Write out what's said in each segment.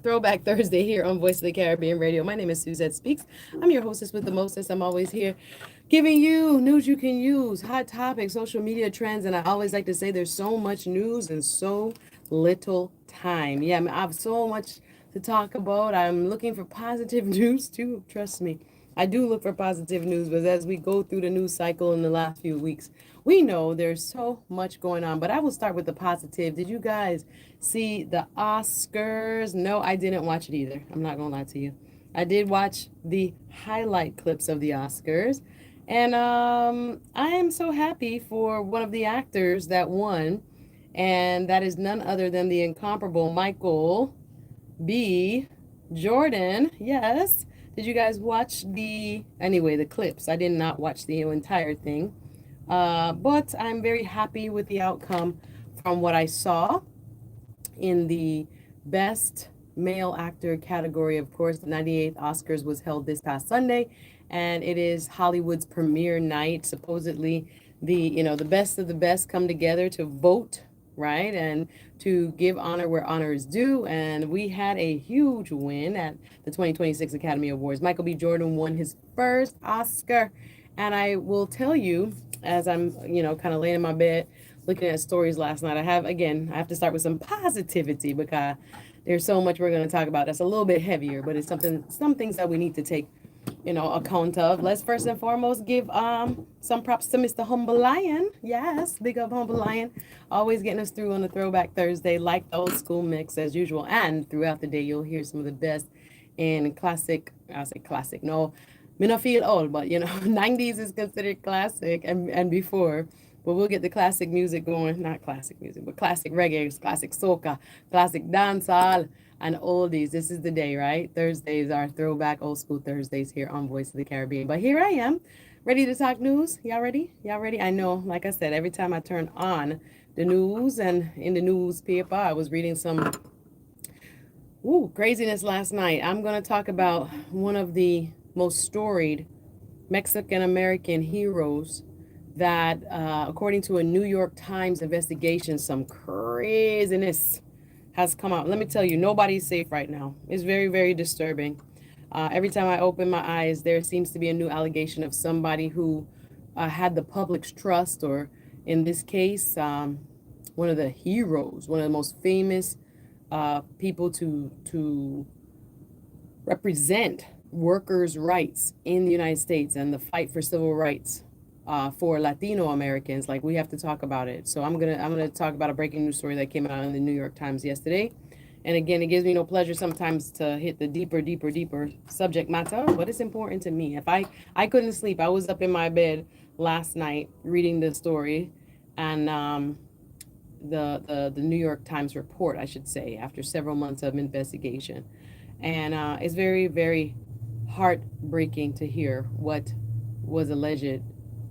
Throwback Thursday here on Voice of the Caribbean Radio. My name is Suzette Speaks. I'm your hostess with the mostest. I'm always here giving you news you can use, hot topics, social media trends, and I always like to say there's so much news and so little time. Yeah, I have so much to talk about. I'm looking for positive news too. Trust me. I do look for positive news, but as we go through the news cycle in the last few weeks, we know there's so much going on. But I will start with the positive. Did you guys see the Oscars? No, I didn't watch it either. I'm not gonna lie to you. I did watch the highlight clips of the Oscars, and I am so happy for one of the actors that won, and that is none other than the incomparable Michael B. Jordan. Yes. Did you guys watch the clips? I did not watch the entire thing. But I'm very happy with the outcome from what I saw in the best male actor category. Of course, the 98th Oscars was held this past Sunday, and it is Hollywood's premiere night. Supposedly, the best of the best come together to vote, right? And to give honor where honor is due. And we had a huge win at the 2026 Academy Awards. Michael B. Jordan won his first Oscar. And I will tell you, as I'm, kind of laying in my bed looking at stories last night, I have to start with some positivity because there's so much we're going to talk about that's a little bit heavier, but it's some things that we need to take account of. Let's first and foremost give some props to Mr. Humble Lion. Yes, big up Humble Lion. Always getting us through on the Throwback Thursday, like the old school mix as usual. And throughout the day, you'll hear some of the best in classic. I'll say classic. No, me not feel old, but 90s is considered classic and before. But we'll get the classic music going. Not classic music, but classic reggae, classic soca, classic dancehall, and oldies. This is the day, right? Thursdays are throwback old school Thursdays here on Voice of the Caribbean. But here I am, ready to talk news. Y'all ready? Y'all ready? I know, like I said, every time I turn on the news and in the newspaper, I was reading some craziness last night. I'm going to talk about one of the most storied Mexican American heroes that, according to a New York Times investigation, some craziness has come out. Let me tell you, nobody's safe right now. It's very, very disturbing. Every time I open my eyes, there seems to be a new allegation of somebody who had the public's trust, or in this case, one of the heroes, one of the most famous people to represent workers' rights in the United States and the fight for civil rights for Latino Americans. Like, we have to talk about it. So I'm gonna talk about a breaking news story that came out in the New York Times yesterday. And again, it gives me no pleasure sometimes to hit the deeper subject matter, but it's important to me. If I couldn't sleep, I was up in my bed last night reading the story, and the New York Times report, I should say, after several months of investigation, and it's very, very heartbreaking to hear what was alleged,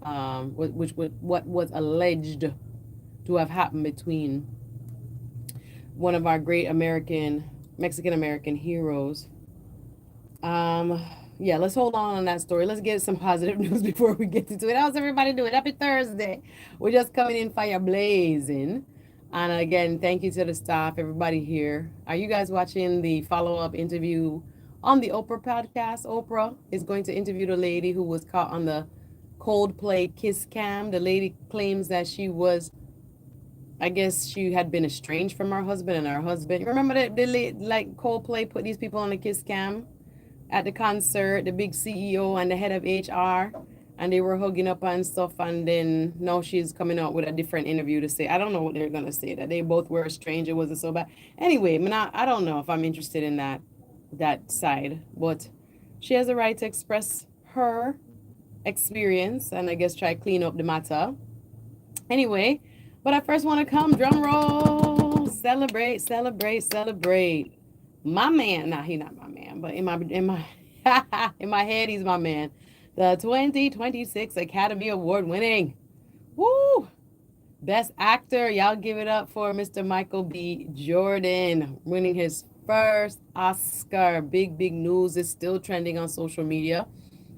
what was alleged to have happened between one of our great Mexican American heroes. Yeah, let's hold on that story. Let's get some positive news before we get into it. How's everybody doing? Happy Thursday. We're just coming in fire blazing. And again, thank you to the staff, everybody here. Are you guys watching the follow-up interview on the Oprah podcast? Oprah is going to interview the lady who was caught on the Coldplay kiss cam. The lady claims that I guess she had been estranged from her husband, and her husband, remember that like Coldplay put these people on the kiss cam at the concert, the big CEO and the head of HR, and they were hugging up and stuff. And then now she's coming out with a different interview to say, I don't know what they're gonna say, that they both were estranged. It wasn't so bad. Anyway, I don't know if I'm interested in that side, but she has a right to express her experience and I guess try to clean up the matter. Anyway, but I first want to come, drum roll, celebrate. My man, nah, he not my man, but in my in my head, he's my man. The 2026 Academy Award winning, woo, Best Actor. Y'all give it up for Mr. Michael B. Jordan winning his first Oscar. Big news. Is still trending on social media.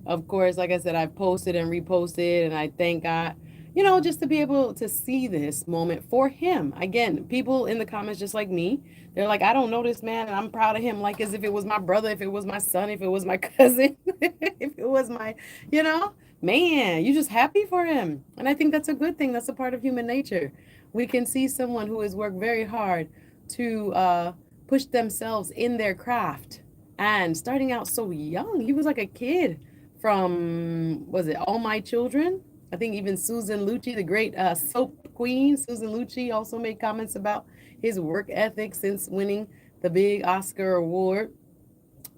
Of course, like I said, I've posted and reposted, and I thank God, just to be able to see this moment for him. Again, people in the comments just like me, they're like, I don't know this man and I'm proud of him, like as if it was my brother, if it was my son, if it was my cousin, if it was my, you know, man, you just happy for him. And I think that's a good thing. That's a part of human nature. We can see someone who has worked very hard to push themselves in their craft and starting out so young. He was like a kid from, was it All My Children? I think even Susan Lucci, the great soap queen, Susan Lucci, also made comments about his work ethic since winning the big Oscar award.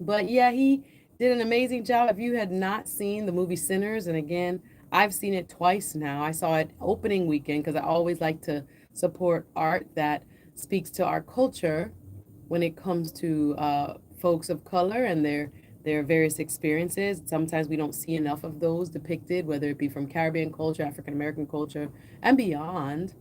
But yeah, he did an amazing job. If you had not seen the movie Sinners, and again, I've seen it twice now. I saw it opening weekend because I always like to support art that speaks to our culture when it comes to folks of color and their various experiences. Sometimes we don't see enough of those depicted, whether it be from Caribbean culture, African American culture, and beyond.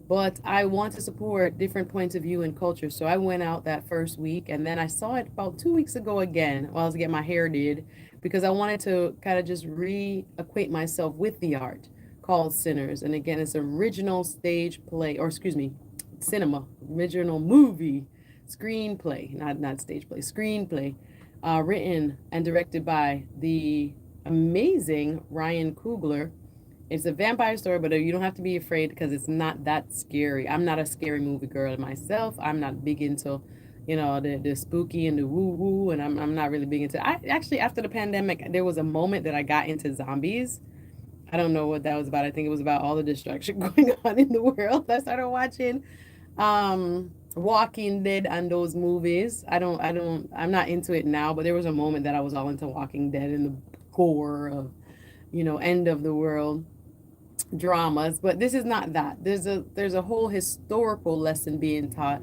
But I want to support different points of view and culture. So I went out that first week and then I saw it about 2 weeks ago again while I was getting my hair did because I wanted to kind of just reacquaint myself with the art called Sinners. And again, it's original stage play, or excuse me, cinema, original movie, screenplay, not stage play, screenplay, written and directed by the amazing Ryan Coogler. It's a vampire story, but you don't have to be afraid because it's not that scary. I'm not a scary movie girl myself. I'm not big into, the spooky and the woo woo, and I'm not really big into. I actually after the pandemic, there was a moment that I got into zombies. I don't know what that was about. I think it was about all the destruction going on in the world. I started watching Walking Dead and those movies. I'm not into it now, but there was a moment that I was all into Walking Dead and the gore of, end of the world dramas, but this is not that. There's a whole historical lesson being taught.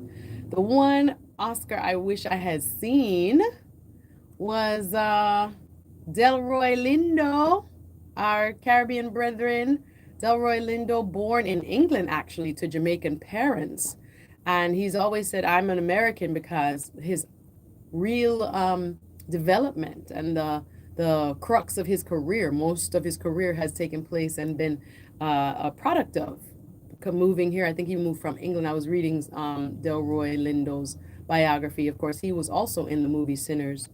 The one Oscar I wish I had seen was Delroy Lindo, our Caribbean brethren. Delroy Lindo, born in England actually to Jamaican parents. And he's always said, I'm an American because his real development and the crux of his career, most of his career has taken place and been a product of moving here. I think he moved from England. I was reading Delroy Lindo's biography. Of course, he was also in the movie Sinners.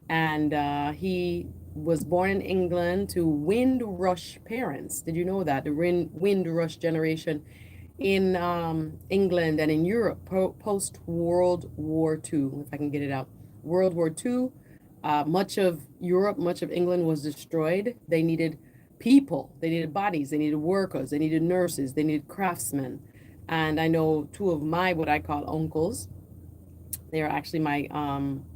And he was born in England to Windrush parents. Did you know that? The Windrush generation in England and in Europe post World War II, if I can get it out. World War II, much of Europe, much of England was destroyed. They needed people, they needed bodies, they needed workers, they needed nurses, they needed craftsmen. And I know two of my, what I call uncles, they are actually my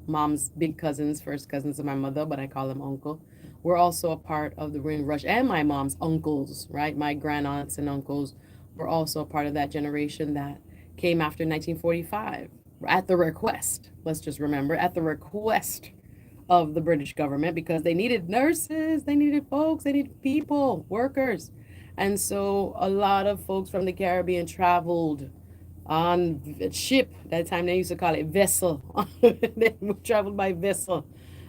mom's big cousins, first cousins of my mother, but I call them uncle. We're also a part of the Windrush, and my mom's uncles, right? My grandaunts and uncles were also a part of that generation that came after 1945 at the request. Let's just remember, at the request of the British government, because they needed nurses, they needed folks, they needed people, workers. And so a lot of folks from the Caribbean traveled on a ship. That time they used to call it vessel. They traveled by vessel.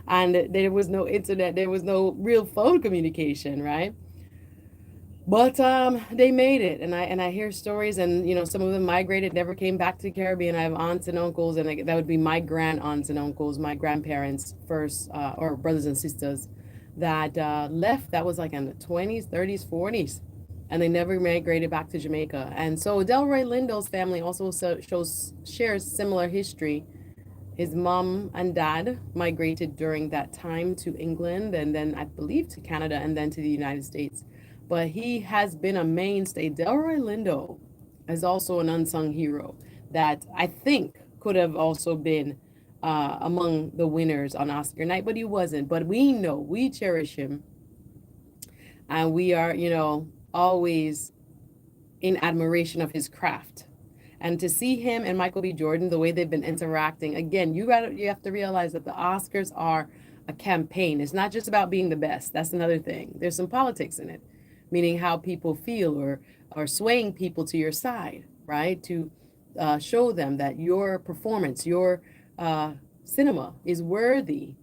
And there was no internet, there was no real phone communication, right? But they made it, and I hear stories, and some of them migrated, never came back to the Caribbean. I have aunts and uncles, and that would be my grand aunts and uncles, my grandparents first, or brothers and sisters, that left. That was like in the 20s, 30s, 40s, and they never migrated back to Jamaica. And so Delroy Lindo's family also shares similar history. His mom and dad migrated during that time to England, and then I believe to Canada, and then to the United States. But he has been a mainstay. Delroy Lindo is also an unsung hero that I think could have also been among the winners on Oscar night, but he wasn't. But we know, we cherish him, and we are, always in admiration of his craft. And to see him and Michael B. Jordan, the way they've been interacting, again, you have to realize that the Oscars are a campaign. It's not just about being the best. That's another thing. There's some politics in it, meaning how people feel or swaying people to your side, right? To show them that your performance, your cinema is worthy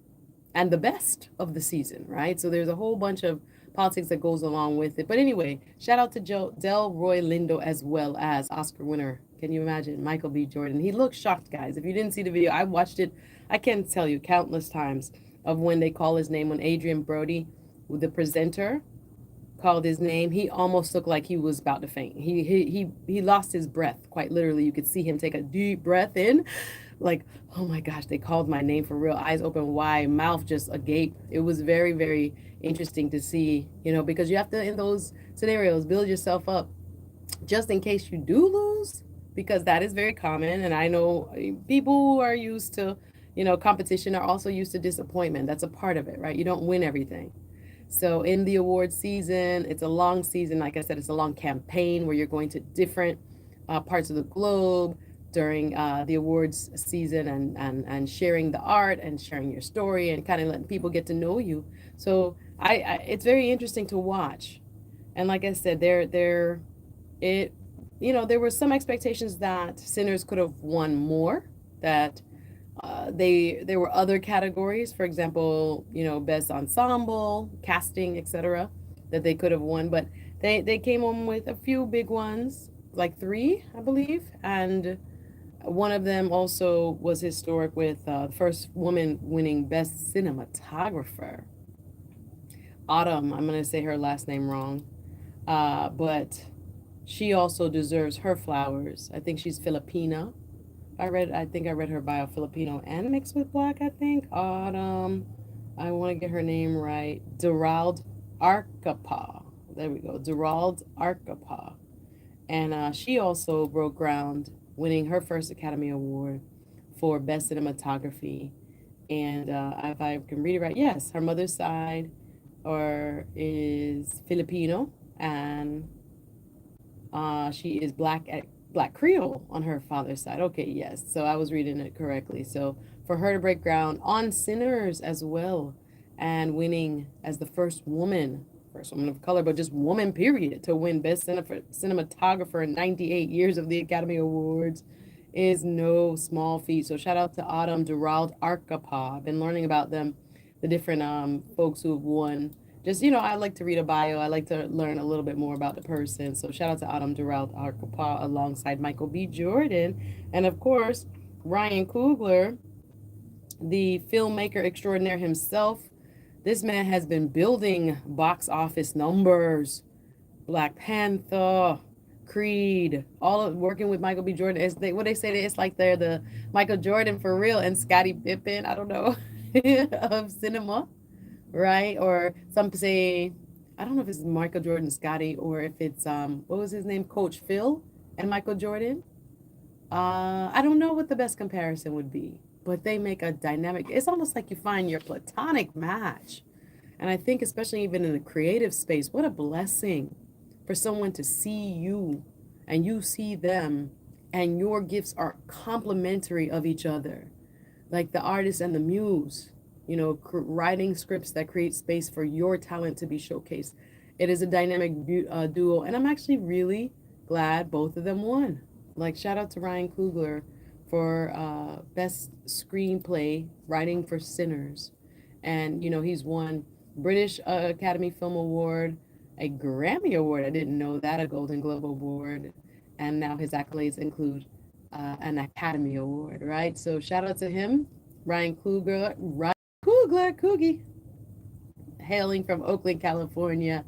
and the best of the season, right? So there's a whole bunch of politics that goes along with it. But anyway, shout out to Delroy Lindo as well as Oscar winner. Can you imagine Michael B. Jordan? He looked shocked, guys. If you didn't see the video, I watched it. I can't tell you countless times of when they call his name when Adrian Brody, the presenter, called his name. He almost looked like he was about to faint. He lost his breath quite literally. You could see him take a deep breath in, like, oh my gosh, they called my name for real. Eyes open wide, mouth just agape. It was very, very interesting to see, because you have to, in those scenarios, build yourself up just in case you do lose, because that is very common. And I know people who are used to, competition are also used to disappointment. That's a part of it, right? You don't win everything. So in the award season, it's a long season. Like I said, it's a long campaign where you're going to different parts of the globe during the awards season and sharing the art and sharing your story and kind of letting people get to know you. So it's very interesting to watch. And like I said, it, there were some expectations that Sinners could have won more, that there were other categories, for example, best ensemble, casting, etc., that they could have won, but they came home with a few big ones, like three, I believe, and one of them also was historic with the first woman winning best cinematographer. Autumn, I'm going to say her last name wrong, but she also deserves her flowers. I think she's Filipina. I think I read her bio, Filipino and mixed with black, I think. Autumn, I want to get her name right. Durald Arcapa. There we go. Durald Arcapa. And she also broke ground, winning her first Academy Award for Best Cinematography. And if I can read it right, yes, her mother's side is Filipino, and she is Black Creole on her father's side. Okay, yes. So I was reading it correctly. So for her to break ground on Sinners as well, and winning as the first woman of color, but just woman period, to win Best Cinematographer in 98 years of the Academy Awards is no small feat. So shout out to Autumn Durald Arcapa. I've been learning about them, the different folks who've won. Just, I like to read a bio. I like to learn a little bit more about the person. So shout out to Autumn Durald Arcapa alongside Michael B. Jordan. And of course, Ryan Coogler, the filmmaker extraordinaire himself. This man has been building box office numbers. Black Panther, Creed, all of working with Michael B. Jordan. What they say, it's like they're the Michael Jordan for real and Scottie Pippen, I don't know, of cinema, right? Or some say, I don't know if it's Michael Jordan, Scottie, or if it's what was his name, Coach Phil and Michael Jordan. I don't know what the best comparison would be, but they make a dynamic. It's almost like you find your platonic match. And I think, especially even in the creative space, what a blessing for someone to see you and you see them, and your gifts are complementary of each other, like the artist and the muse, writing scripts that create space for your talent to be showcased. It is a dynamic duo, and I'm actually really glad both of them won. Like, shout out to Ryan Coogler for best screenplay writing for Sinners, and he's won British Academy Film Award, a Grammy Award. I didn't know that, a Golden Globe Award, and now his accolades include an Academy Award. Right, so shout out to him, Ryan Coogler, Coogie, hailing from Oakland, California,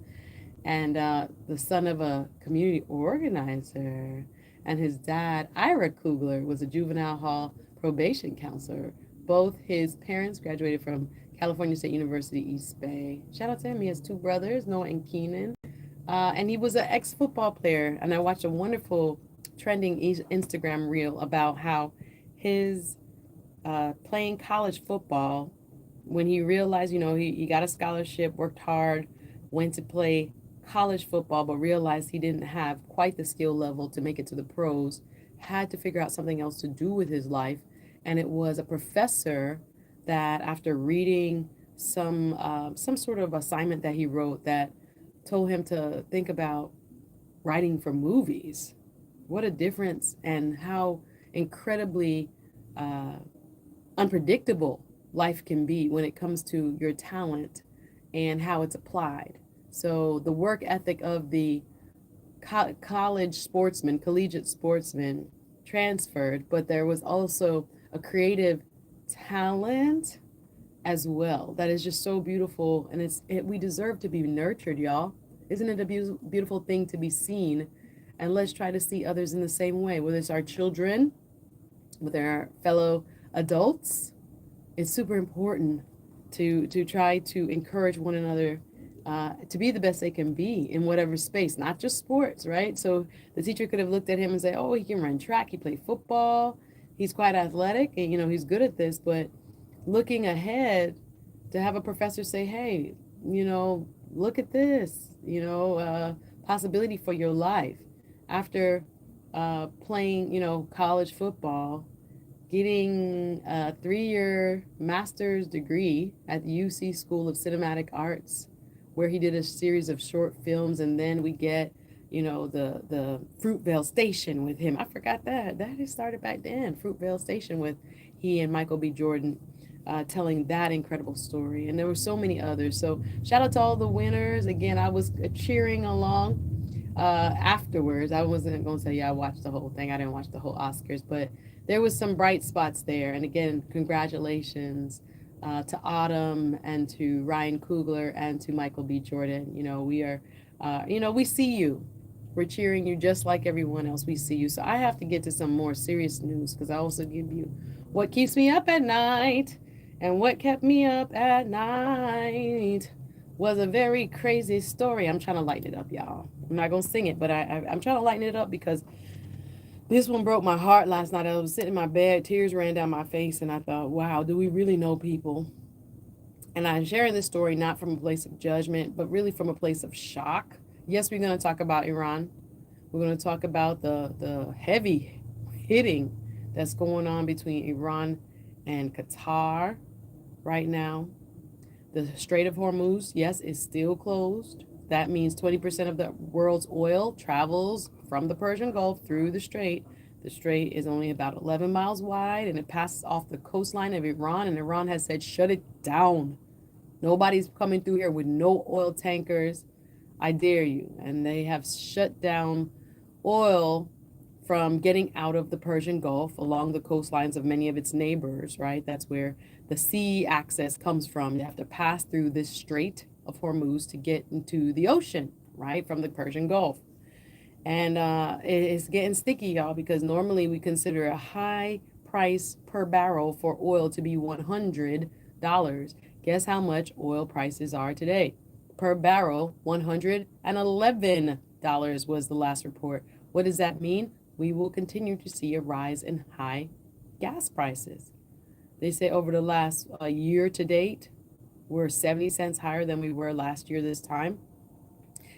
and the son of a community organizer. And his dad, Ira Coogler, was a juvenile hall probation counselor. Both his parents graduated from California State University, East Bay. Shout out to him. He has two brothers, Noah and Keenan. And he was an ex-football player. And I watched a wonderful trending Instagram reel about how his playing college football, when he realized, he got a scholarship, worked hard, went to play college football, but realized he didn't have quite the skill level to make it to the pros, had to figure out something else to do with his life. And it was a professor that, after reading some sort of assignment that he wrote, that told him to think about writing for movies. What a difference, and how incredibly unpredictable life can be when it comes to your talent and how it's applied. So the work ethic of the college sportsman, collegiate sportsman transferred, but there was also a creative talent as well that is just so beautiful. And we deserve to be nurtured, y'all. Isn't it a beautiful thing to be seen? And let's try to see others in the same way, whether it's our children, with our fellow adults. It's super important to try to encourage one another to be the best they can be in whatever space, not just sports, right? So the teacher could have looked at him and say, "Oh, he can run track, he played football, he's quite athletic, and he's good at this." But looking ahead, to have a professor say, "Hey, look at this, possibility for your life after playing, college football, getting a 3-year master's degree at the UC School of Cinematic Arts, where he did a series of short films, and then we get, the Fruitvale Station with him. I forgot that it started back then. Fruitvale Station with he and Michael B. Jordan, telling that incredible story, and there were so many others. So shout out to all the winners. Again, I was cheering along. Afterwards, I wasn't going to say, yeah, I watched the whole thing. I didn't watch the whole Oscars, but there was some bright spots there. And again, congratulations to Autumn and to Ryan Coogler and to Michael B. Jordan. We are, we see you. We're cheering you just like everyone else. We see you. So I have to get to some more serious news, because I also give you what keeps me up at night. And what kept me up at night was a very crazy story. I'm trying to lighten it up, y'all. I'm not going to sing it, but I'm trying to lighten it up because this one broke my heart last night. I was sitting in my bed, tears ran down my face, and I thought, wow, do we really know people? And I'm sharing this story not from a place of judgment, but really from a place of shock. Yes, we're going to talk about Iran. We're going to talk about the heavy hitting that's going on between Iran and Qatar right now. The Strait of Hormuz, yes, is still closed. That means 20% of the world's oil travels from the Persian Gulf through the strait. The strait is only about 11 miles wide, and it passes off the coastline of Iran, and Iran has said, shut it down. Nobody's coming through here with no oil tankers. I dare you. And they have shut down oil from getting out of the Persian Gulf along the coastlines of many of its neighbors, right? That's where the sea access comes from. They have to pass through this Strait of Hormuz to get into the ocean, right, from the Persian Gulf. And it's getting sticky, y'all, because normally we consider a high price per barrel for oil to be $100. Guess how much oil prices are today? Per barrel, $111 was the last report. What does that mean? We will continue to see a rise in high gas prices. They say over the last year to date, we're 70 cents higher than we were last year this time.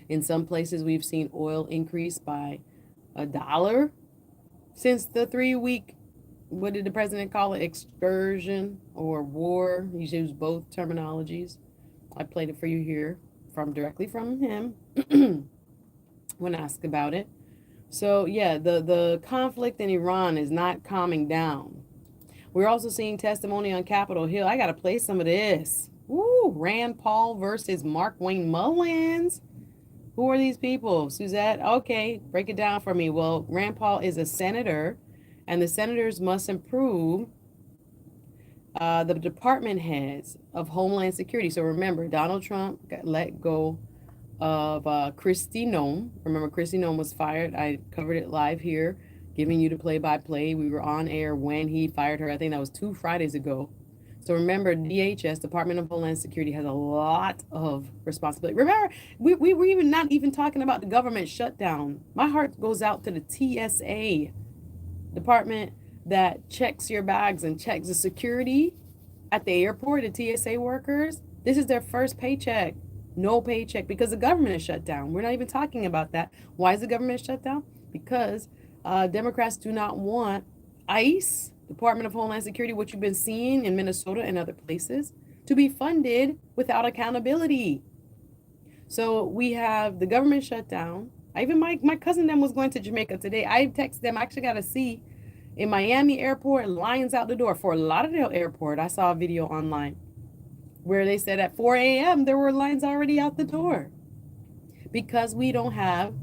In some places, we've seen oil increase by $1 since the 3-week, what did the president call it, excursion or war? He used both terminologies. I played it for you here directly from him when asked about it. So yeah, the conflict in Iran is not calming down. We're also seeing testimony on Capitol Hill. I got to play some of this. Woo, Rand Paul versus Markwayne Mullins. Who are these people? Suzette, okay, break it down for me. Well, Rand Paul is a senator, and the senators must improve the department heads of Homeland Security. So remember, Donald Trump got let go of Kristi Noem. Remember, Kristi Noem was fired. I covered it live here, giving you the play-by-play. We were on air when he fired her. I think that was 2 Fridays ago. So remember, DHS, Department of Homeland Security, has a lot of responsibility. Remember, we're even not even talking about the government shutdown. My heart goes out to the TSA, department that checks your bags and checks the security at the airport, the TSA workers. This is their first paycheck. No paycheck because the government is shut down. We're not even talking about that. Why is the government shut down? Because Democrats do not want ICE, Department of Homeland Security, what you've been seeing in Minnesota and other places, to be funded without accountability. So we have the government shut down. Even my cousin them was going to Jamaica today. I texted them. I actually got to see in Miami airport, lines out the door. For Lauderdale airport, I saw a video online where they said at 4 a.m. there were lines already out the door. because we don't have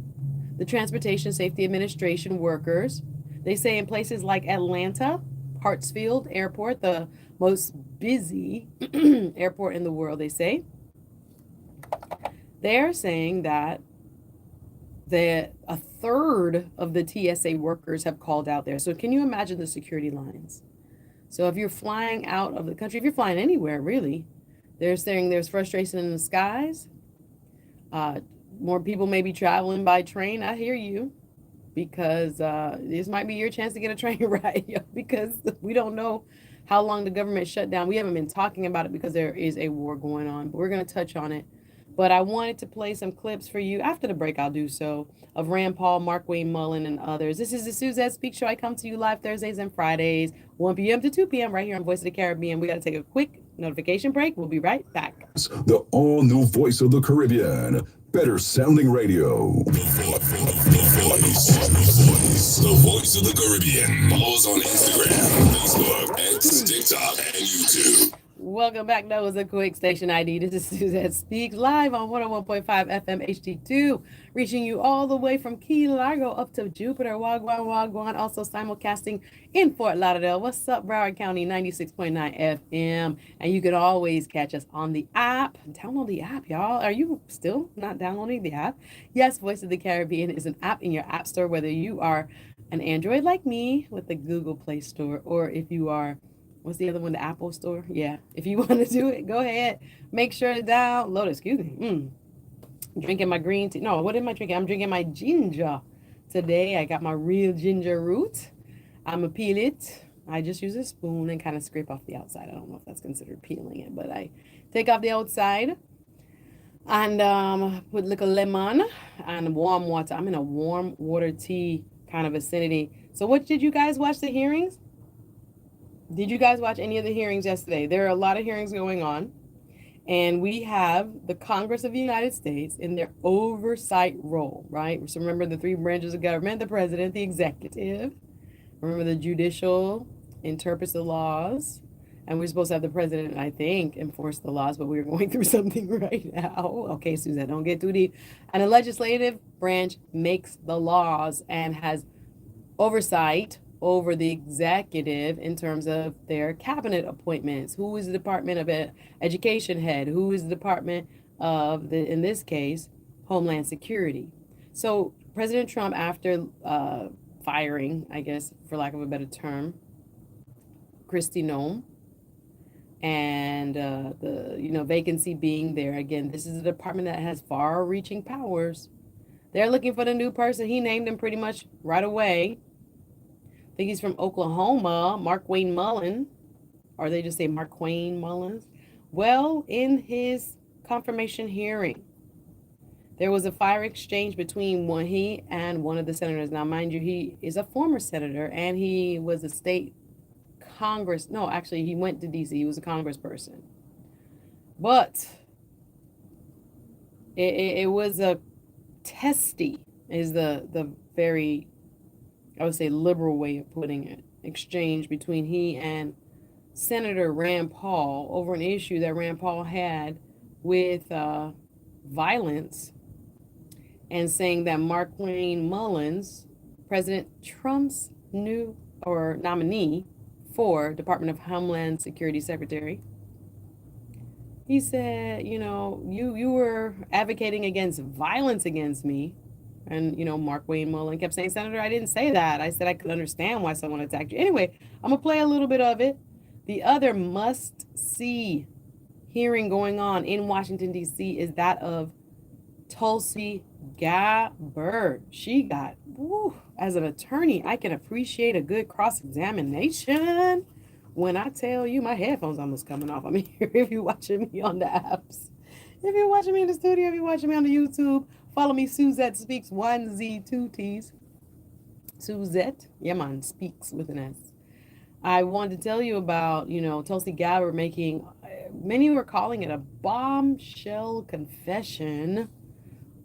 the Transportation Safety Administration workers. They say in places like Atlanta, Hartsfield Airport, the most busy airport in the world, they're saying that a third of the TSA workers have called out there. So can you imagine the security lines? So if you're flying out of the country, if you're flying anywhere, really, they're saying there's frustration in the skies. More people may be traveling by train. I hear you, because this might be your chance to get a train ride, because we don't know how long the government shut down. We haven't been talking about it because there is a war going on, but we're going to touch on it. But I wanted to play some clips for you. After the break, I'll do so, of Rand Paul, Markwayne Mullin, and others. This is the Suzette Speaks Show. I come to you live Thursdays and Fridays, 1 p.m. to 2 p.m. right here on Voice of the Caribbean. We got to take a quick notification break. We'll be right back. The all-new Voice of the Caribbean. Better sounding radio. The Voice of the Caribbean. Follow us on Instagram, Facebook, X, TikTok, and YouTube. Welcome back. That was a quick station ID. This is Suzette Speaks live on 101.5 FM HD2, reaching you all the way from Key Largo up to Jupiter, Wagwan, also simulcasting in Fort Lauderdale. What's up, Broward County, 96.9 FM. And you can always catch us on the app. Download the app, y'all. Are you still not downloading the app? Yes, Voice of the Caribbean is an app in your app store, whether you are an Android like me with the Google Play Store, or if you are, what's the other one? The Apple Store? Yeah. If you want to do it, go ahead. Make sure to download. Excuse me. Drinking my green tea. No, what am I drinking? I'm drinking my ginger today. I got my real ginger root. I'm going to peel it. I just use a spoon and kind of scrape off the outside. I don't know if that's considered peeling it, but I take off the outside and put a little lemon and warm water. I'm in a warm water tea kind of vicinity. So what did you guys watch the hearings? Did you guys watch any of the hearings yesterday? There are a lot of hearings going on, and we have the Congress of the United States in their oversight role, right? So remember the three branches of government: the president, the executive. Remember the judicial interprets the laws, and we're supposed to have the president, I think, enforce the laws, but we're going through something right now. Okay, Suzette, don't get too deep. And the legislative branch makes the laws and has oversight over the executive in terms of their cabinet appointments. Who is the Department of Education head? Who is the Department of, in this case, Homeland Security? So President Trump, after firing, I guess, for lack of a better term, Kristi Noem, and the vacancy being there, again, this is a department that has far-reaching powers. They're looking for the new person. He named him pretty much right away. I think he's from Oklahoma, Markwayne Mullin, or they just say Markwayne Mullins. Well, in his confirmation hearing, there was a fire exchange between he and one of the senators. Now, mind you, he is a former senator, and he was a state Congress. No, actually, he went to D.C. He was a congressperson. But it was a testy, is the very, I would say, liberal way of putting it, exchange between he and Senator Rand Paul over an issue that Rand Paul had with violence, and saying that Markwayne Mullins, President Trump's nominee for Department of Homeland Security Secretary, he said, you were advocating against violence against me. And, Markwayne Mullin kept saying, Senator, I didn't say that. I said I could understand why someone attacked you. Anyway, I'm going to play a little bit of it. The other must-see hearing going on in Washington, D.C. is that of Tulsa Gabbard. She got, as an attorney, I can appreciate a good cross-examination. When I tell you, my headphones almost coming off. I'm here if you're watching me on the apps. If you're watching me in the studio, if you're watching me on the YouTube, follow me, Suzette Speaks, 1Z, 2Ts. Suzette, yeah, man, Speaks with an S. I wanted to tell you about, Tulsa Gabbard making, many were calling it a bombshell confession,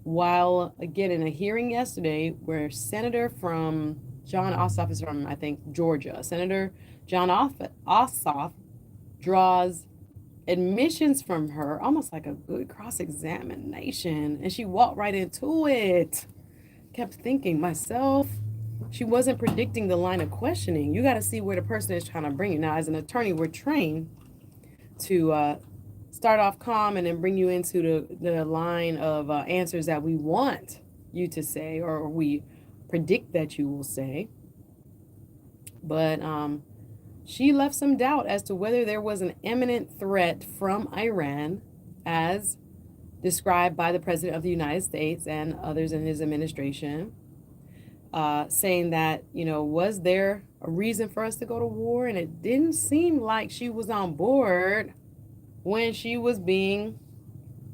while, again, in a hearing yesterday where Senator from, John Ossoff is from, I think, Georgia. Senator John Ossoff draws admissions from her, almost like a good cross-examination, and she walked right into it. Kept thinking myself, she wasn't predicting the line of questioning. You got to see where the person is trying to bring you. Now, as an attorney, we're trained to start off calm and then bring you into the line of answers that we want you to say or we predict that you will say. But she left some doubt as to whether there was an imminent threat from Iran as described by the President of the United States and others in his administration, saying that, was there a reason for us to go to war? And it didn't seem like she was on board when she was being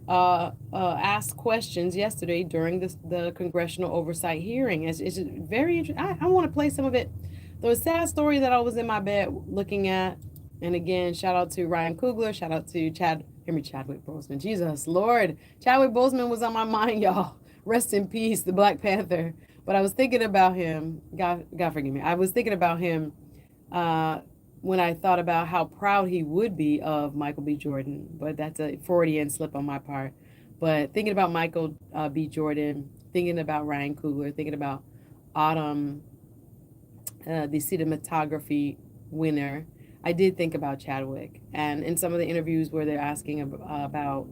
asked questions yesterday during the congressional oversight hearing. It's very interesting. I want to play some of it. There was a sad story that I was in my bed looking at. And again, shout out to Ryan Coogler. Shout out to Chadwick Boseman. Jesus, Lord. Chadwick Boseman was on my mind, y'all. Rest in peace, the Black Panther. But I was thinking about him. God forgive me. I was thinking about him when I thought about how proud he would be of Michael B. Jordan. But that's a Freudian slip on my part. But thinking about Michael B. Jordan, thinking about Ryan Coogler, thinking about Autumn, the cinematography winner, I did think about Chadwick. And in some of the interviews where they're asking about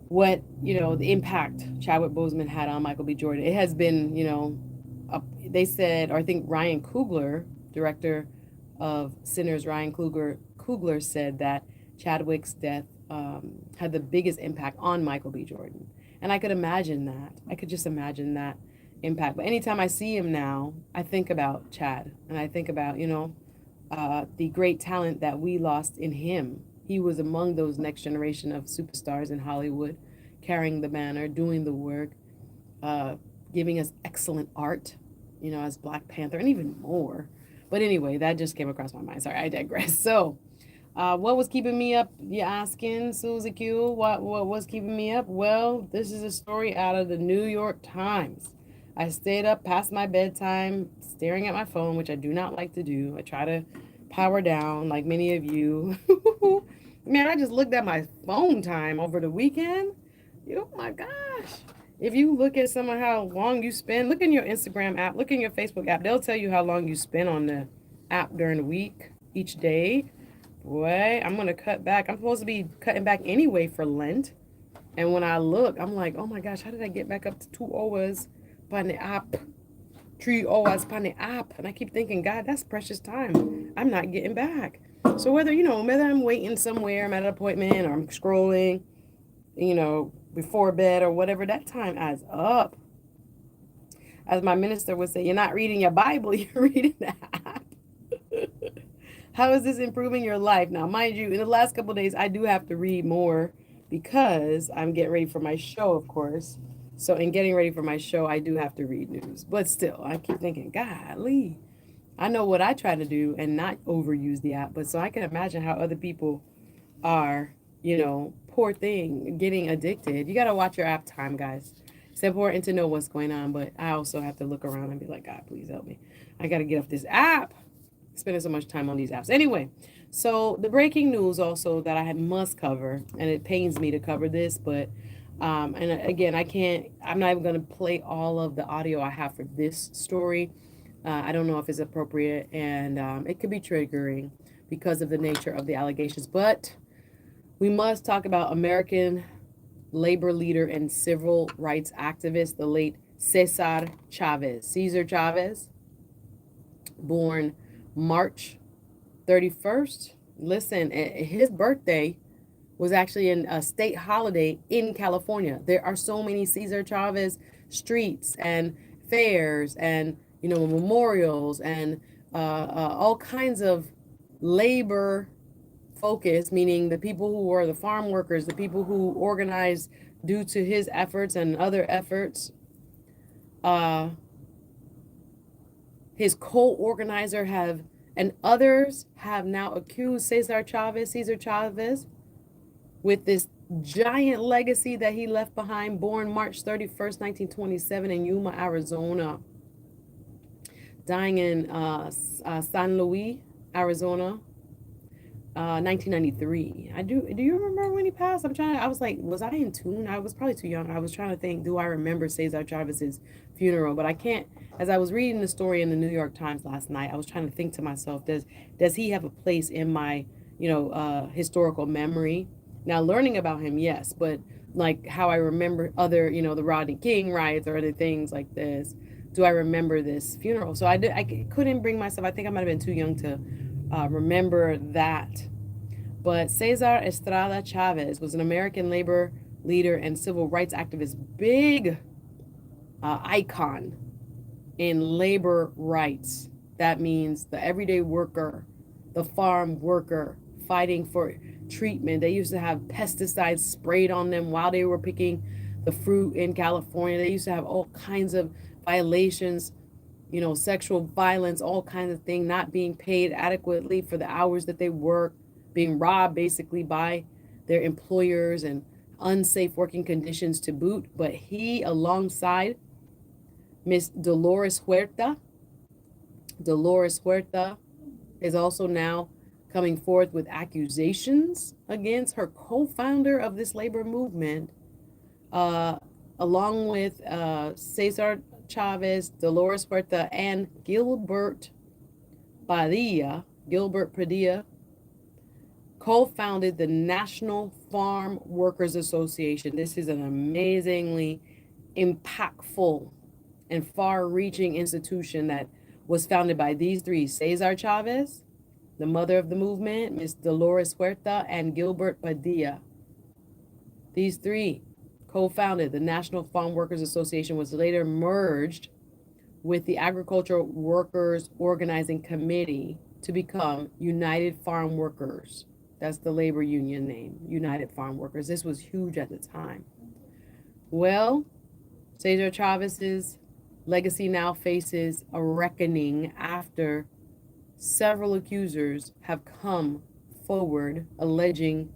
what, the impact Chadwick Boseman had on Michael B. Jordan, it has been, they said, or I think Ryan Coogler, director of Sinners, Ryan Coogler said that Chadwick's death had the biggest impact on Michael B. Jordan. And I could imagine that. I could just imagine that impact. But anytime I see him now, I think about Chad, and I think about, the great talent that we lost in him. He was among those next generation of superstars in Hollywood, carrying the banner, doing the work, giving us excellent art, as Black Panther, and even more. But anyway, that just came across my mind. Sorry, I digress. So, what was keeping me up? You asking, Susie Q? What was keeping me up? Well, this is a story out of the New York Times. I stayed up past my bedtime, staring at my phone, which I do not like to do. I try to power down, like many of you. Man, I just looked at my phone time over the weekend. Oh my gosh. If you look at some of how long you spend, look in your Instagram app, look in your Facebook app. They'll tell you how long you spend on the app during the week, each day. Boy, I'm going to cut back. I'm supposed to be cutting back anyway for Lent. And when I look, I'm like, oh my gosh, how did I get back up to 2 hours on the app? 3 hours on the app. And I keep thinking, God, that's precious time. I'm not getting back. So whether I'm waiting somewhere, I'm at an appointment, or I'm scrolling, before bed or whatever, that time adds up. As my minister would say, you're not reading your Bible, you're reading the app. How is this improving your life? Now, mind you, in the last couple of days, I do have to read more because I'm getting ready for my show, of course. So in getting ready for my show, I do have to read news. But still, I keep thinking, golly, I know what I try to do and not overuse the app. But so I can imagine how other people are, poor thing, getting addicted. You got to watch your app time, guys. It's important to know what's going on. But I also have to look around and be like, God, please help me. I got to get off this app. Spending so much time on these apps. Anyway, so the breaking news also that I must cover, and it pains me to cover this, but and again, I'm not even going to play all of the audio I have for this story. I don't know if it's appropriate, and it could be triggering because of the nature of the allegations, but we must talk about American labor leader and civil rights activist, the late Cesar Chavez, born March 31st. Listen, his birthday was actually in a state holiday in California. There are so many Cesar Chavez streets and fairs and, memorials and all kinds of labor focus, meaning the people who are the farm workers, the people who organized due to his efforts and other efforts. His co-organizer and others have now accused Cesar Chavez with this giant legacy that he left behind, born March 31st, 1927 in Yuma, Arizona, dying in San Luis, Arizona, 1993. Do you remember when he passed? I was like, was I in tune? I was probably too young. I was trying to think, do I remember Cesar Chavez's funeral? But I can't. As I was reading the story in the New York Times last night, I was trying to think to myself, does he have a place in my, historical memory? Now, learning about him, yes, but like how I remember other, the Rodney King riots or other things like this, do I remember this funeral? So I couldn't bring myself. I think I might have been too young to remember that. But Cesar Estrada Chavez was an American labor leader and civil rights activist, big icon in labor rights. That means the everyday worker, the farm worker fighting for treatment. They used to have pesticides sprayed on them while they were picking the fruit in California. They used to have all kinds of violations, sexual violence, all kinds of things, not being paid adequately for the hours that they work, being robbed basically by their employers, and unsafe working conditions to boot. But he, alongside Miss Dolores Huerta is also now coming forth with accusations against her co-founder of this labor movement, along with Cesar Chavez, Dolores Huerta, and Gilbert Padilla, co-founded the National Farm Workers Association. This is an amazingly impactful and far-reaching institution that was founded by these three: Cesar Chavez, the mother of the movement, Miss Dolores Huerta, and Gilbert Padilla. These three co-founded the National Farm Workers Association, was later merged with the Agricultural Workers Organizing Committee to become United Farm Workers. That's the labor union name, United Farm Workers. This was huge at the time. Well, Cesar Chavez's legacy now faces a reckoning after several accusers have come forward alleging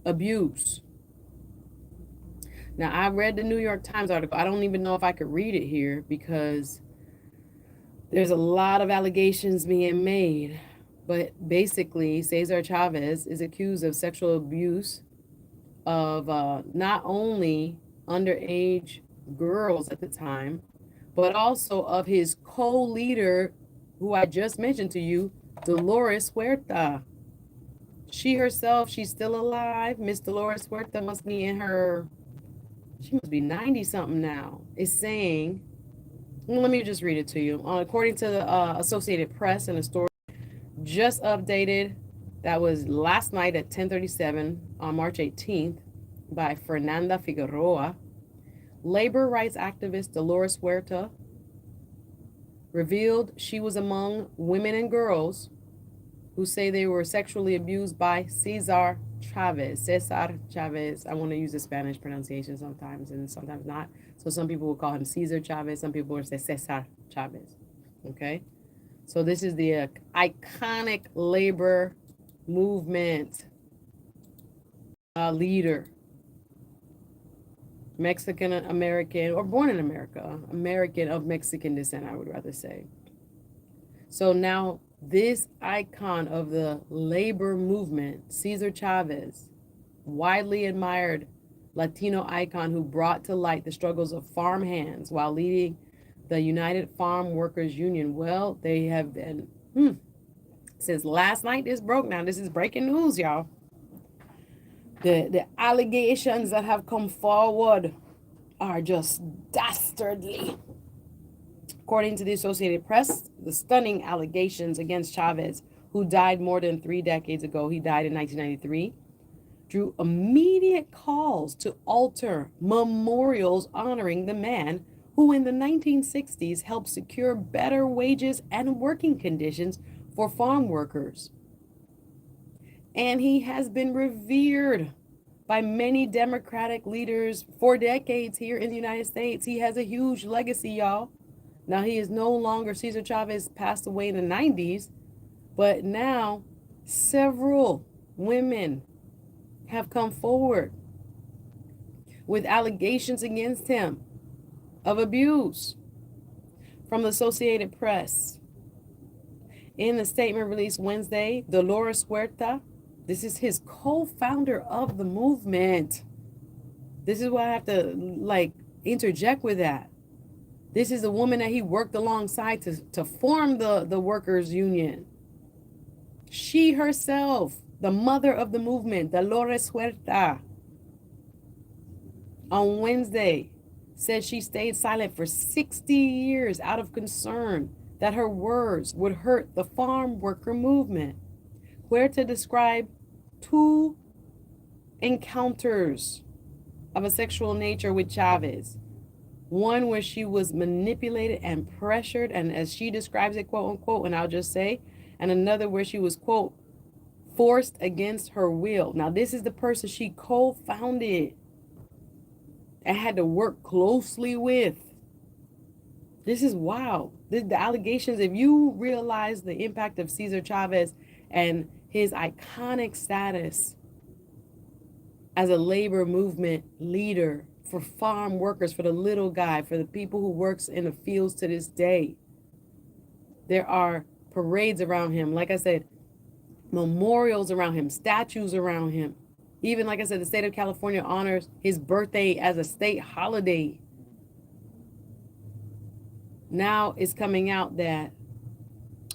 abuse. Now, I read the New York Times article. I don't even know if I could read it here because there's a lot of allegations being made. But basically, Cesar Chavez is accused of sexual abuse of not only underage girls at the time, but also of his co-leader, who I just mentioned to you, Dolores Huerta. She herself, she's still alive. Miss Dolores Huerta must be she must be 90 something now, is saying, well, let me just read it to you. According to the Associated Press, and a story just updated, that was last night at 10:37 on March 18th by Fernanda Figueroa, labor rights activist Dolores Huerta revealed she was among women and girls who say they were sexually abused by Cesar Chavez. I want to use the Spanish pronunciation sometimes and sometimes not. So some people will call him Cesar Chavez. Some people will say Cesar Chavez. Okay. So this is the iconic labor movement leader, Mexican American, or born in America, American of Mexican descent, I would rather say. So now this icon of the labor movement, Cesar Chavez, widely admired Latino icon who brought to light the struggles of farm hands while leading the United Farm Workers Union. Well, they have been, since last night this broke. Now, this is breaking news, y'all. The allegations that have come forward are just dastardly. According to the Associated Press, the stunning allegations against Chavez, who died more than 3 decades ago, he died in 1993, drew immediate calls to alter memorials honoring the man who in the 1960s helped secure better wages and working conditions for farm workers. And he has been revered by many Democratic leaders for decades here in the United States. He has a huge legacy, y'all. Now, he is no longer, Cesar Chavez passed away in the 90s, but now several women have come forward with allegations against him of abuse. From the Associated Press, in the statement released Wednesday, Dolores Huerta This is his co-founder of the movement. This is why I have to like interject with that. This is a woman that he worked alongside to form the workers' union. She herself, the mother of the movement, Dolores Huerta, on Wednesday said she stayed silent for 60 years out of concern that her words would hurt the farm worker movement. Huerta described 2 encounters of a sexual nature with Chavez. One where she was manipulated and pressured, and as she describes it, quote unquote, and I'll just say, and another where she was, quote, forced against her will. Now, this is the person she co-founded and had to work closely with. This is wow. The allegations, if you realize the impact of Cesar Chavez and his iconic status as a labor movement leader for farm workers, for the little guy, for the people who works in the fields to this day. There are parades around him. Like I said, memorials around him, statues around him. Even, like I said, the state of California honors his birthday as a state holiday. Now it's coming out that,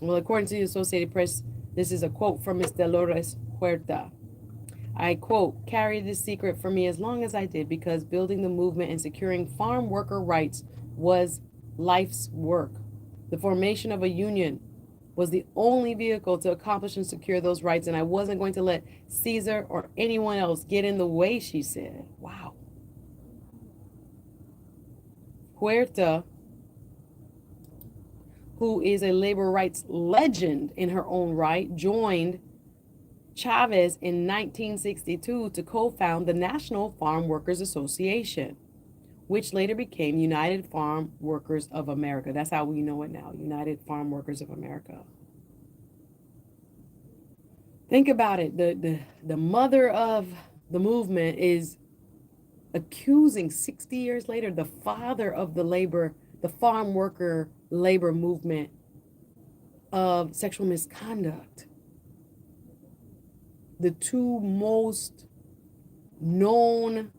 well, according to the Associated Press, this is a quote from Ms. Dolores Huerta. I quote, carry this secret for me as long as I did because building the movement and securing farm worker rights was life's work. The formation of a union was the only vehicle to accomplish and secure those rights, and I wasn't going to let Caesar or anyone else get in the way, she said. Wow. Huerta, who is a labor rights legend in her own right, joined Chavez in 1962 to co-found the National Farm Workers Association, which later became United Farm Workers of America. That's how we know it now, United Farm Workers of America. Think about it. The mother of the movement is accusing 60 years later the father of the farm worker labor movement of sexual misconduct. The 2 most known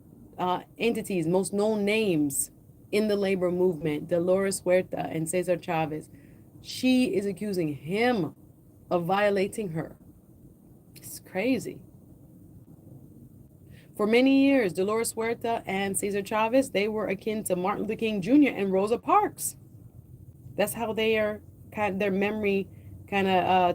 entities, most known names in the labor movement, Dolores Huerta and Cesar Chavez, she is accusing him of violating her. It's crazy. For many years, Dolores Huerta and Cesar Chavez, they were akin to Martin Luther King Jr. and Rosa Parks. That's how they are their memory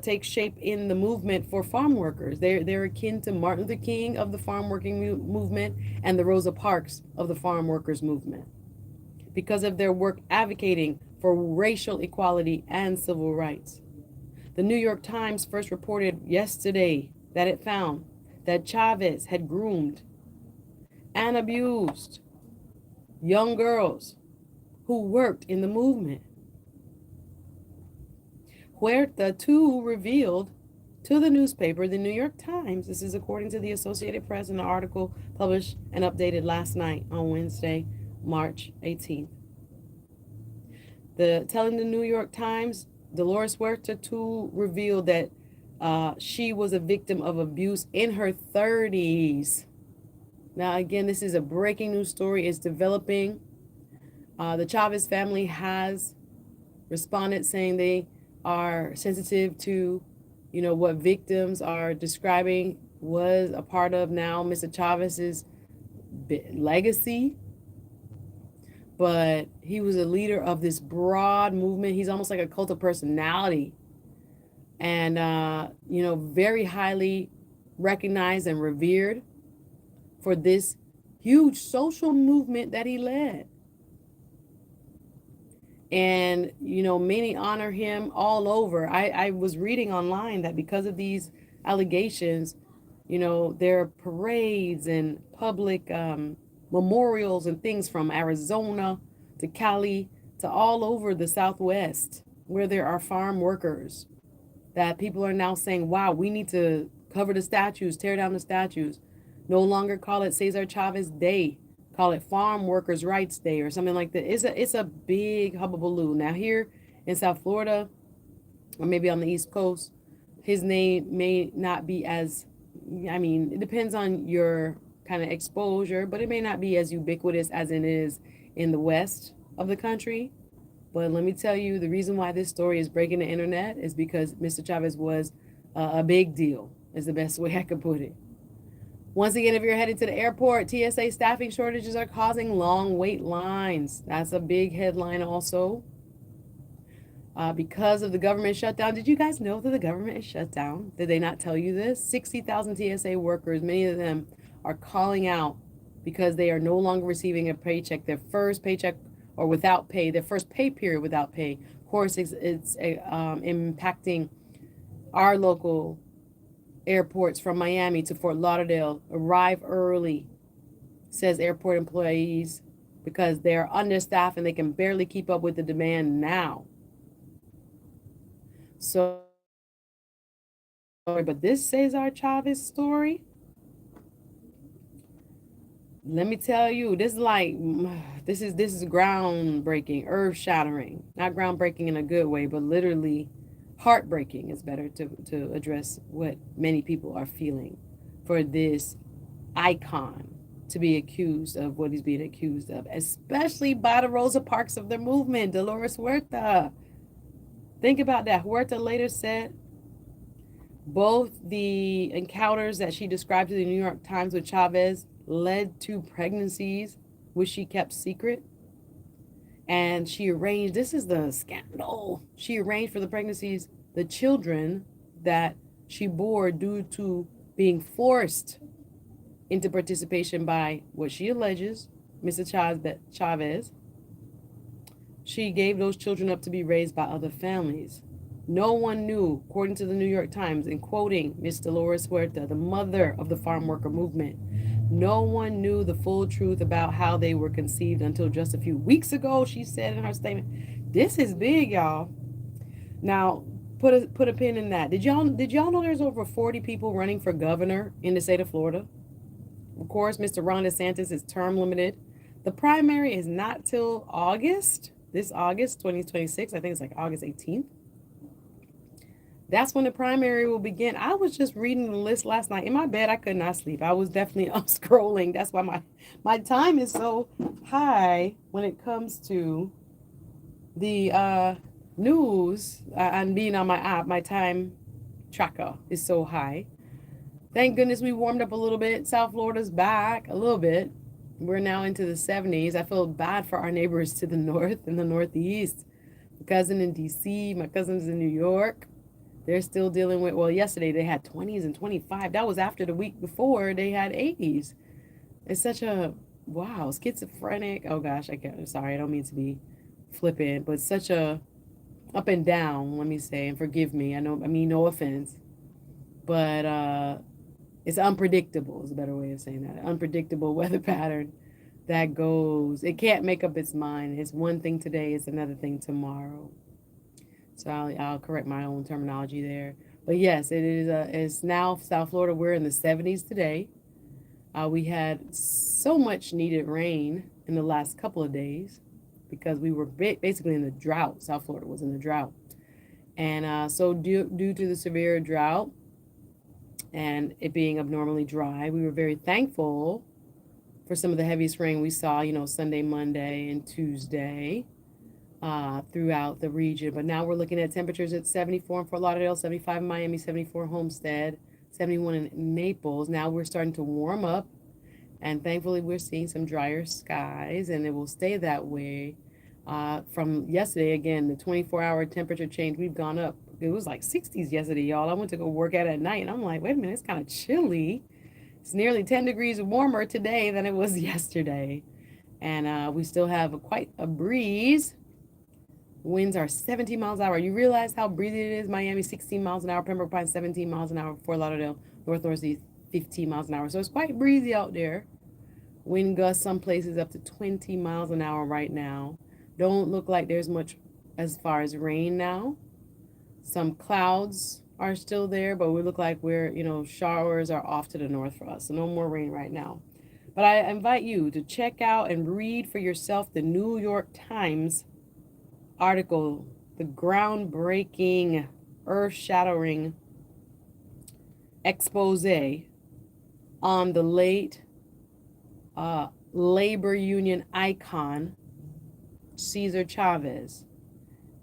takes shape in the movement for farm workers. They're akin to Martin Luther King of the farm working movement and the Rosa Parks of the farm workers movement because of their work advocating for racial equality and civil rights. The New York Times first reported yesterday that it found that Chavez had groomed and abused young girls who worked in the movement. Huerta, too, revealed to the newspaper, the New York Times, this is according to the Associated Press in an article published and updated last night on Wednesday, March 18th. Telling the New York Times, Dolores Huerta, too, revealed that she was a victim of abuse in her 30s. Now, again, this is a breaking news story. It's developing. The Chavez family has responded saying they are sensitive to, what victims are describing was a part of now Mr. Chavez's legacy. But he was a leader of this broad movement. He's almost like a cult of personality. And, very highly recognized and revered for this huge social movement that he led. And, many honor him all over. I was reading online that because of these allegations, there are parades and public memorials and things from Arizona to Cali to all over the Southwest where there are farm workers that people are now saying, wow, we need to cover the statues, tear down the statues, no longer call it Cesar Chavez Day. Call it Farm Workers' Rights Day or something like that. It's a big hubbubaloo. Now here in South Florida, or maybe on the East Coast, his name may not be as I mean, it depends on your kind of exposure, but it may not be as ubiquitous as it is in the west of the country. But let me tell you, the reason why this story is breaking the internet is because Mr. Chavez was a big deal, is the best way I could put it. Once again, if you're headed to the airport, TSA staffing shortages are causing long wait lines. That's a big headline also. Because of the government shutdown. Did you guys know that the government is shut down? Did they not tell you this? 60,000 TSA workers, many of them are calling out because they are no longer receiving a paycheck, their first paycheck or without pay, their first pay period without pay. Of course, it's impacting our local airports from Miami to Fort Lauderdale. Arrive early, says airport employees, because they're understaffed and they can barely keep up with the demand now. So, but this Cesar Chavez story, let me tell you, this is like this is groundbreaking, earth shattering. Not groundbreaking in a good way, but literally heartbreaking is better to address what many people are feeling for this icon to be accused of what he's being accused of, especially by the Rosa Parks of the movement, Dolores Huerta. Think about that. Huerta later said both the encounters that she described to the New York Times with Chavez led to pregnancies, which she kept secret. And she arranged, this is the scandal, she arranged for the pregnancies, the children that she bore due to being forced into participation by what she alleges, Mr. Chavez. She gave those children up to be raised by other families. No one knew, according to the New York Times, and quoting Miss Dolores Huerta, the mother of the farm worker movement, no one knew the full truth about how they were conceived until just a few weeks ago, she said in her statement. This is big, y'all. Now, put a pin in that. Did y'all know there's over 40 people running for governor in the state of Florida? Of course, Mr. Ron DeSantis is term limited. The primary is not till August. This August 2026, I think it's like August 18th. That's when the primary will begin. I was just reading the list last night. In my bed, I could not sleep. I was definitely scrolling. That's why my time is so high when it comes to the news and being on my app. My time tracker is so high. Thank goodness we warmed up a little bit. South Florida's back a little bit. We're now into the 70s. I feel bad for our neighbors to the north and the northeast. My cousin in DC, my cousins in New York, they're still dealing with, well, yesterday they had 20s and 25. That was after the week before they had 80s. It's such a, wow, schizophrenic. Oh gosh, I'm sorry, I don't mean to be flippant, but such a up and down, let me say, and forgive me. I mean no offense, but it's unpredictable is a better way of saying that. An unpredictable weather pattern that goes, it can't make up its mind. It's one thing today, it's another thing tomorrow. So I'll correct my own terminology there. But yes, it is. It's now South Florida. We're in the 70s today. We had so much needed rain in the last couple of days because we were basically in the drought. South Florida was in the drought. And so due to the severe drought, and it being abnormally dry, we were very thankful for some of the heaviest rain we saw, Sunday, Monday, and Tuesday throughout the region. But now we're looking at temperatures at 74 in Fort Lauderdale, 75 in Miami, 74 in Homestead, 71 in Naples. Now we're starting to warm up, and thankfully we're seeing some drier skies, and it will stay that way. From yesterday, again, the 24-hour temperature change, we've gone up. It was like 60s yesterday, y'all. I went to go work out at night, and I'm like, wait a minute, it's kind of chilly. It's nearly 10 degrees warmer today than it was yesterday. And we still have quite a breeze. Winds are 17 miles an hour. You realize how breezy it is? Miami, 16 miles an hour. Pembroke Pines, 17 miles an hour. Fort Lauderdale, northeast, 15 miles an hour. So it's quite breezy out there. Wind gusts some places up to 20 miles an hour right now. Don't look like there's much as far as rain now. Some clouds are still there, but we look like showers are off to the north for us. So no more rain right now. But I invite you to check out and read for yourself the New York Times article, the groundbreaking, earth-shattering expose on the late labor union icon, Cesar Chavez,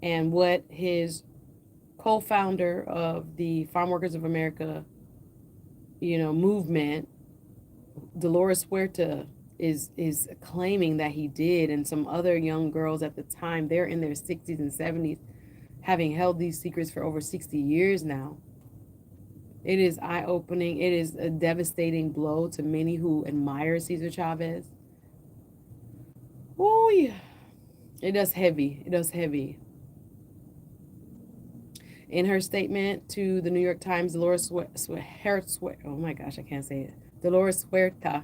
and what his co-founder of the Farm Workers of America, movement, Dolores Huerta, is claiming that he did, and some other young girls at the time, they're in their 60s and 70s, having held these secrets for over 60 years now. It is eye-opening. It is a devastating blow to many who admire Cesar Chavez. Oh yeah, it does heavy. It does heavy. In her statement to the New York Times, Dolores oh my gosh, I can't say it. Dolores Huerta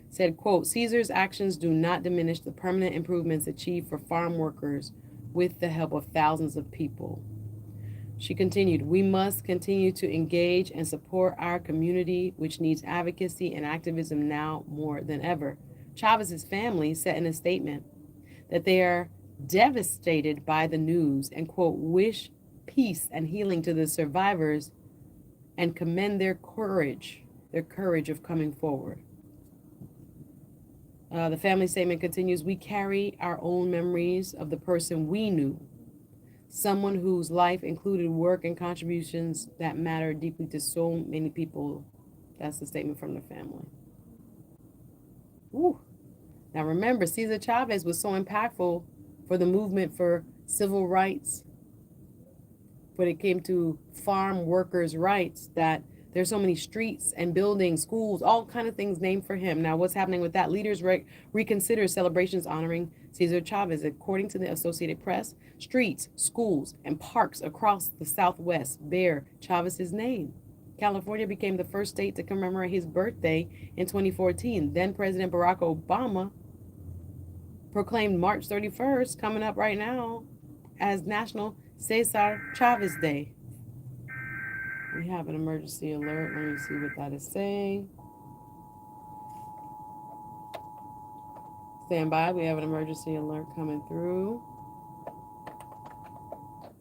said, quote, Caesar's actions do not diminish the permanent improvements achieved for farm workers with the help of thousands of people. She continued, we must continue to engage and support our community, which needs advocacy and activism now more than ever. Chavez's family said in a statement that they are devastated by the news and, quote, wish peace and healing to the survivors and commend their courage of coming forward. The family statement continues, we carry our own memories of the person we knew, someone whose life included work and contributions that matter deeply to so many people. That's the statement from the family. Ooh. Now remember, Cesar Chavez was so impactful for the movement for civil rights when it came to farm workers' rights that there's so many streets and buildings, schools, all kind of things named for him. Now, what's happening with that? Leaders reconsider celebrations honoring Cesar Chavez. According to the Associated Press, streets, schools, and parks across the Southwest bear Chavez's name. California became the first state to commemorate his birthday in 2014. Then President Barack Obama proclaimed March 31st, coming up right now, as National Cesar Chavez Day. We have an emergency alert. Let me see what that is saying. Stand by. We have an emergency alert coming through.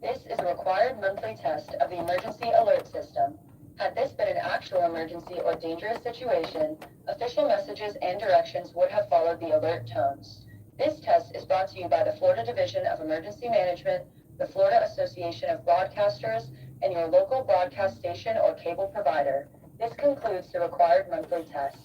This is a required monthly test of the emergency alert system. Had this been an actual emergency or dangerous situation, official messages and directions would have followed the alert tones. This test is brought to you by the Florida Division of Emergency Management, the Florida Association of Broadcasters, and your local broadcast station or cable provider. This concludes the required monthly test.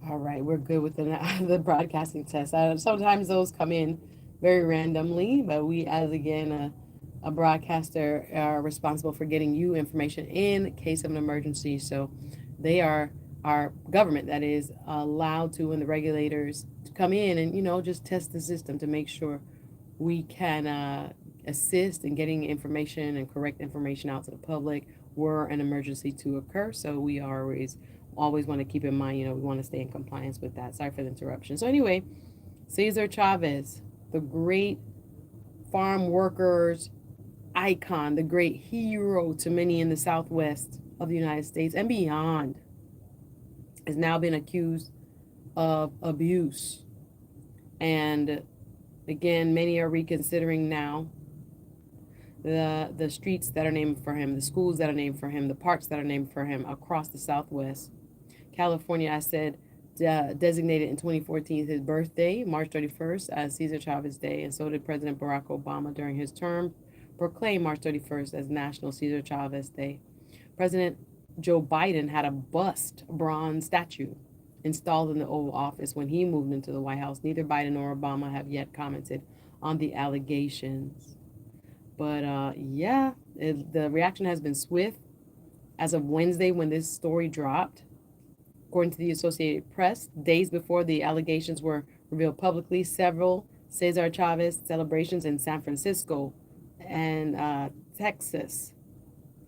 All right, we're good with the broadcasting test. Sometimes those come in very randomly, but we, as again a broadcaster, are responsible for getting you information in case of an emergency. So they are our government that is allowed to, and the regulators, to come in and just test the system to make sure we can assist in getting information and correct information out to the public were an emergency to occur. So we always want to keep in mind, we want to stay in compliance with that. Sorry for the interruption. So anyway, Cesar Chavez, the great farm workers icon, the great hero to many in the Southwest of the United States and beyond, has now been accused of abuse. And again, many are reconsidering now the streets that are named for him, the schools that are named for him, the parks that are named for him across the Southwest. California, I said, designated in 2014 his birthday, March 31st, as Cesar Chavez Day, and so did President Barack Obama during his term, proclaimed March 31st as National Cesar Chavez Day. President Joe Biden had a bronze statue installed in the Oval Office when he moved into the White House. Neither Biden nor Obama have yet commented on the allegations. But the reaction has been swift. As of Wednesday, when this story dropped, according to the Associated Press, days before the allegations were revealed publicly, several Cesar Chavez celebrations in San Francisco and Texas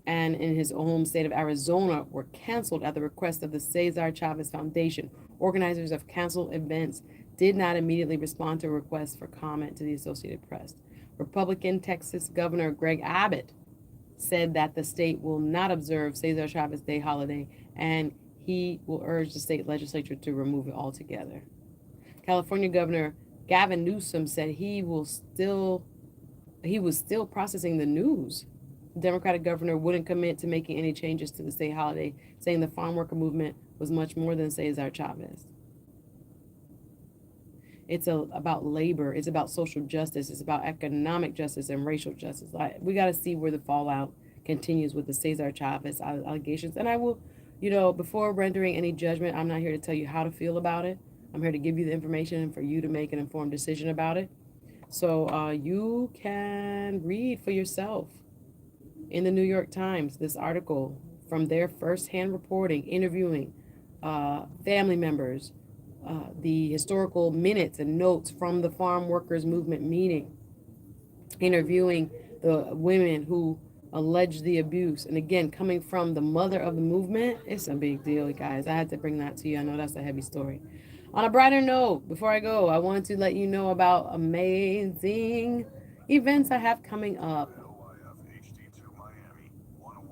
and in his home state of Arizona were canceled at the request of the Cesar Chavez Foundation. Organizers of canceled events did not immediately respond to requests for comment to the Associated Press. Republican Texas Governor Greg Abbott said that the state will not observe Cesar Chavez Day holiday, and he will urge the state legislature to remove it altogether. California Governor Gavin Newsom said he was still processing the news. The Democratic governor wouldn't commit to making any changes to the state holiday, saying the farm worker movement was much more than Cesar Chavez. It's about labor. It's about social justice. It's about economic justice and racial justice. We got to see where the fallout continues with the Cesar Chavez allegations. And I will, before rendering any judgment, I'm not here to tell you how to feel about it. I'm here to give you the information and for you to make an informed decision about it. So you can read for yourself in the New York Times this article from their firsthand reporting, interviewing family members, the historical minutes and notes from the farm workers movement meeting, interviewing the women who alleged the abuse. And again, coming from the mother of the movement, it's a big deal, guys. I had to bring that to you. I know that's a heavy story. On a brighter note, before I go, I want to let you know about amazing events I have coming up.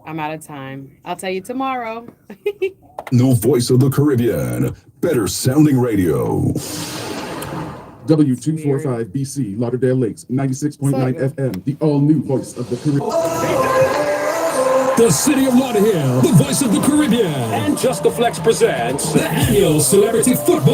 I'm out of time. I'll tell you tomorrow. No Voice of the Caribbean. Better sounding radio. W245BC, Lauderdale Lakes, 96.9 FM, the all-new Voice of the Caribbean. The City of Lauderdale, the Voice of the Caribbean. And Just the Flex presents the annual Celebrity Football